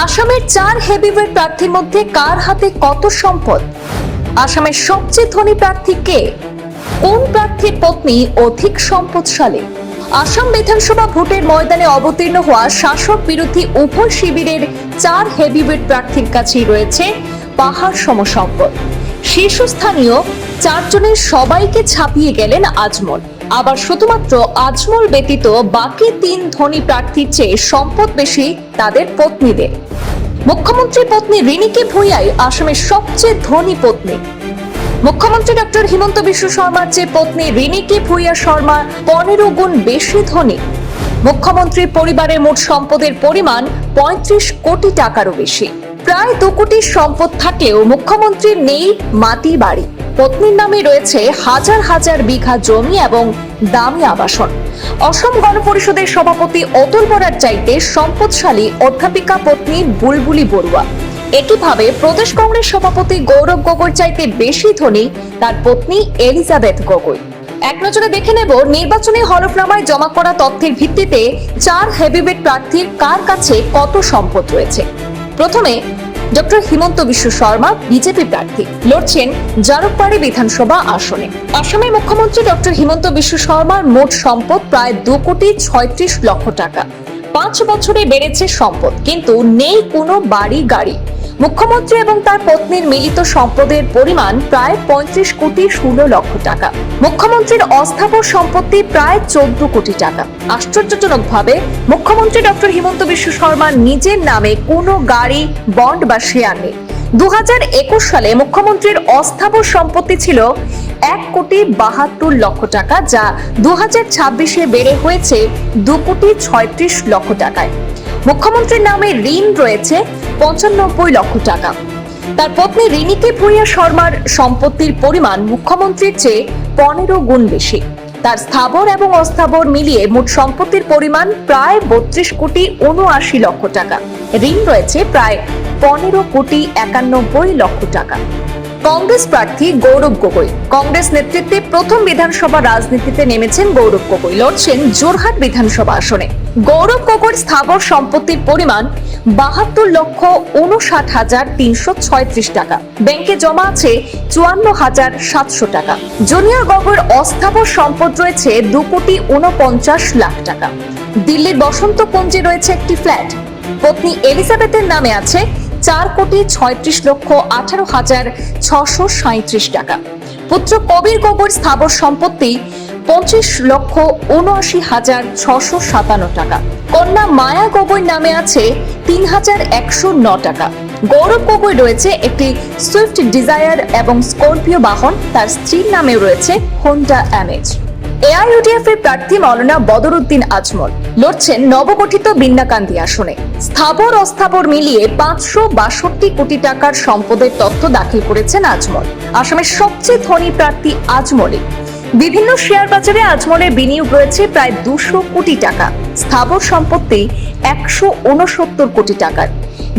আসামের 4 হেভিওয়েট প্রার্থীর মধ্যে কার হাতে কত সম্পদ? আসামের সবচেয়ে ধনী প্রার্থী কে? কোন প্রার্থীর পত্নী অধিক সম্পদশালী? আসাম বিধানসভা ভোটের ময়দানে অবতীর্ণ হওয়া শাসক বিরোধী উভয় শিবিরের 4 হেভিওয়েট প্রার্থীর কাছেই রয়েছে পাহাড় সম সম্পদ। শীর্ষস্থানীয় 4 জনের সবাইকে ছাপিয়ে গেলেন আজমল। আবার শুধুমাত্র আজমল ব্যতীত বাকি 3 ধনী প্রার্থীর চেয়ে সম্পদ বেশি তাদের পত্নীদের। মুখ্যমন্ত্রী পত্নী রিনিকি ভূঁইয়াই আসামের সবচেয়ে ধনী পত্নী। মুখ্যমন্ত্রী ডক্টর হিমন্ত বিশ্ব শর্মার চেয়ে পত্নী রিনিকি ভূঁইয়া শর্মা 15 গুণ বেশি ধনী। মুখ্যমন্ত্রীর পরিবারের মোট সম্পদের পরিমাণ 35 কোটি টাকারও বেশি। প্রায় 2 কোটির সম্পদ থাকলেও মুখ্যমন্ত্রীর নেই মাটি বাড়ি। পত্নীর নামে রয়েছে হাজার হাজার বিঘা জমি এবং দামি আবাসন। অসম গণপরিষদের সভাপতি অতুল বরার চাইতে সম্পদশালী অধ্যাপিকা পত্নী বুলবুলি বড়ুয়া। একইভাবে প্রদেশ কংগ্রেস সভাপতি গৌরব গগৈর চাইতে বেশি ধনী তার পত্নী এলিজাবেথ গগৈ। এক নজরে দেখে নেব নির্বাচনী হলফনামায় জমা করা তথ্যের ভিত্তিতে 4 হেভিওয়েট প্রার্থীর কার কাছে কত সম্পদ রয়েছে। প্রথমে ডক্টর হিমন্ত বিশ্ব শর্মা বিজেপি প্রার্থী, লড়ছেন জারুকবাড়ি বিধানসভা আসনে। আসামের মুখ্যমন্ত্রী ডক্টর হিমন্ত বিশ্ব শর্মার মোট সম্পদ প্রায় 2 কোটি 36 লক্ষ টাকা। 5 বছরে বেড়েছে সম্পদ, কিন্তু নেই কোনো বাড়ি গাড়ি। মুখ্যমন্ত্রী এবং তার পত্নীর মিলিত সম্পদের পরিমাণ প্রায় 35 কোটি 16 লক্ষ টাকা। মুখ্যমন্ত্রীর অস্থাবর সম্পত্তি প্রায় 14 কোটি টাকা। আশ্চর্যজনকভাবে মুখ্যমন্ত্রী ডক্টর হিমন্ত বিশ্ব শর্মার নিজের নামে কোনো গাড়ি, বন্ড বা শেয়ার নেই। 2021 সালে মুখ্যমন্ত্রীর অস্থাবর সম্পত্তি ছিল 1 কোটি 72 লক্ষ টাকা, যা 2026-এ বেড়ে হয়েছে 2 কোটি 36 লক্ষ টাকায়। মুখ্যমন্ত্রীর নামে ঋণ রয়েছে 95 লক্ষ টাকা। তার পত্নী রিনিকি ভূঁইয়া শর্মার সম্পত্তির পরিমাণ মুখ্যমন্ত্রীর চেয়ে 15 গুণ বেশি। তার স্থাবর এবং অস্থাবর মিলিয়ে মোট সম্পত্তির পরিমাণ প্রায় 32 কোটি 79 লক্ষ টাকা। ঋণ রয়েছে প্রায় 15 কোটি 91 লক্ষ টাকা। কংগ্রেস প্রার্থী গৌরব গগৈ। কংগ্রেস নেতৃত্বে প্রথম বিধানসভা রাজনীতিতে নেমেছেন গৌরব গগৈ, লড়ছেন যোরহাট বিধানসভা আসনে। গৌরব গগৈর স্থাবর সম্পত্তির পরিমাণ 72 লক্ষ 59 হাজার 336 টাকা। ব্যাংকে জমা আছে 54 হাজার 700 টাকা। জুনিয়র গগৈর অস্থাবর সম্পদ রয়েছে 2 কোটি 49 লাখ টাকা। দিল্লির বসন্ত কুঞ্জে রয়েছে একটি ফ্ল্যাট। পত্নী এলিজাবেথের নামে আছে 4 কোটি 36 লক্ষ 18 হাজার 637 টাকা। পুত্র কবির গগৈর স্থাবর সম্পত্তি 25 লক্ষ 79 হাজার 657 টাকা। কন্যা মায়া গগৈর নামে আছে 3109 টাকা। গৌরব গগৈ রয়েছে একটি সুইফট ডিজায়ার এবং স্করপিও বাহন। তার স্ত্রীর নামেও রয়েছে হোন্ডা অ্যামেজ। এআইইউডিএফ এর প্রার্থী মাওলানা বদরুদ্দিন আজমল, লড়ছেন নবগঠিত বিন্নাকান্দি আসনে। স্থাবর অস্থাবর মিলিয়ে 562 কোটি টাকার সম্পদের তথ্য দাখিল করেছেন আজমল। আসামের সবচেয়ে ধনী প্রার্থী আজমলই। বিভিন্ন শেয়ার বাজারে আজমলের বিনিয়োগ রয়েছে প্রায় 200 কোটি টাকা। স্থাবর সম্পত্তি 169 কোটি টাকার।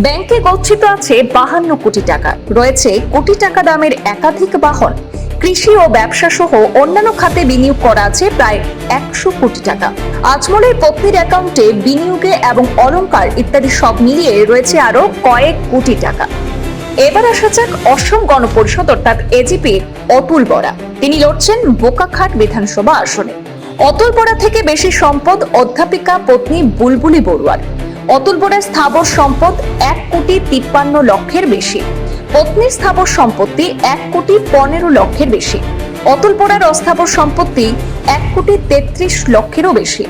ব্যাংকে গচ্ছিত আছে 52 কোটি টাকা। রয়েছে কোটি টাকা দামের একাধিক বাহন। কৃষি ও ব্যবসা সহ অন্যান্য খাতে বিনিয়োগ করা আছে প্রায় 100 কোটি টাকা। আজমলের পত্নীর অ্যাকাউন্টে বিনিয়োগে এবং অলংকার ইত্যাদি সব মিলিয়ে রয়েছে আরো কয়েক কোটি টাকা। এবার আসা যাক অসম গণপরিষদ অর্থাৎ এজিপির অতুল বরা। তিনি লড়ছেন বোকাখাট বিধানসভা আসনে। অতুল বরা থেকে বেশি সম্পদ অধ্যাপিকা পত্নী বুলবুলি বড়ুয়ার। অতুল বরার স্থাবর সম্পদ 1 কোটি 53 লক্ষের বেশি। পত্নীর স্থাবর সম্পত্তি 1 কোটি 15 লক্ষের বেশি। অতুল বরার অস্থাবর সম্পত্তি 1 কোটি 33 লক্ষেরও বেশি।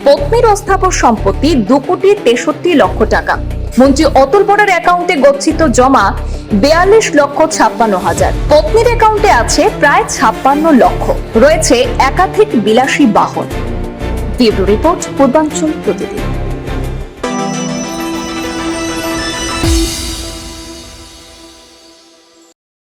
পত্নীর অস্থাবর সম্পত্তি 2 কোটি 63 লক্ষ টাকা। মন্ত্রী অতুল বরার অ্যাকাউন্টে গচ্ছিত জমা 42 লক্ষ 56 হাজার। পত্নীর অ্যাকাউন্টে আছে প্রায় 56 লক্ষ। রয়েছে একাধিক বিলাসী বাহন। ব্যুরো রিপোর্ট, পূর্বাঞ্চল প্রতিদিন।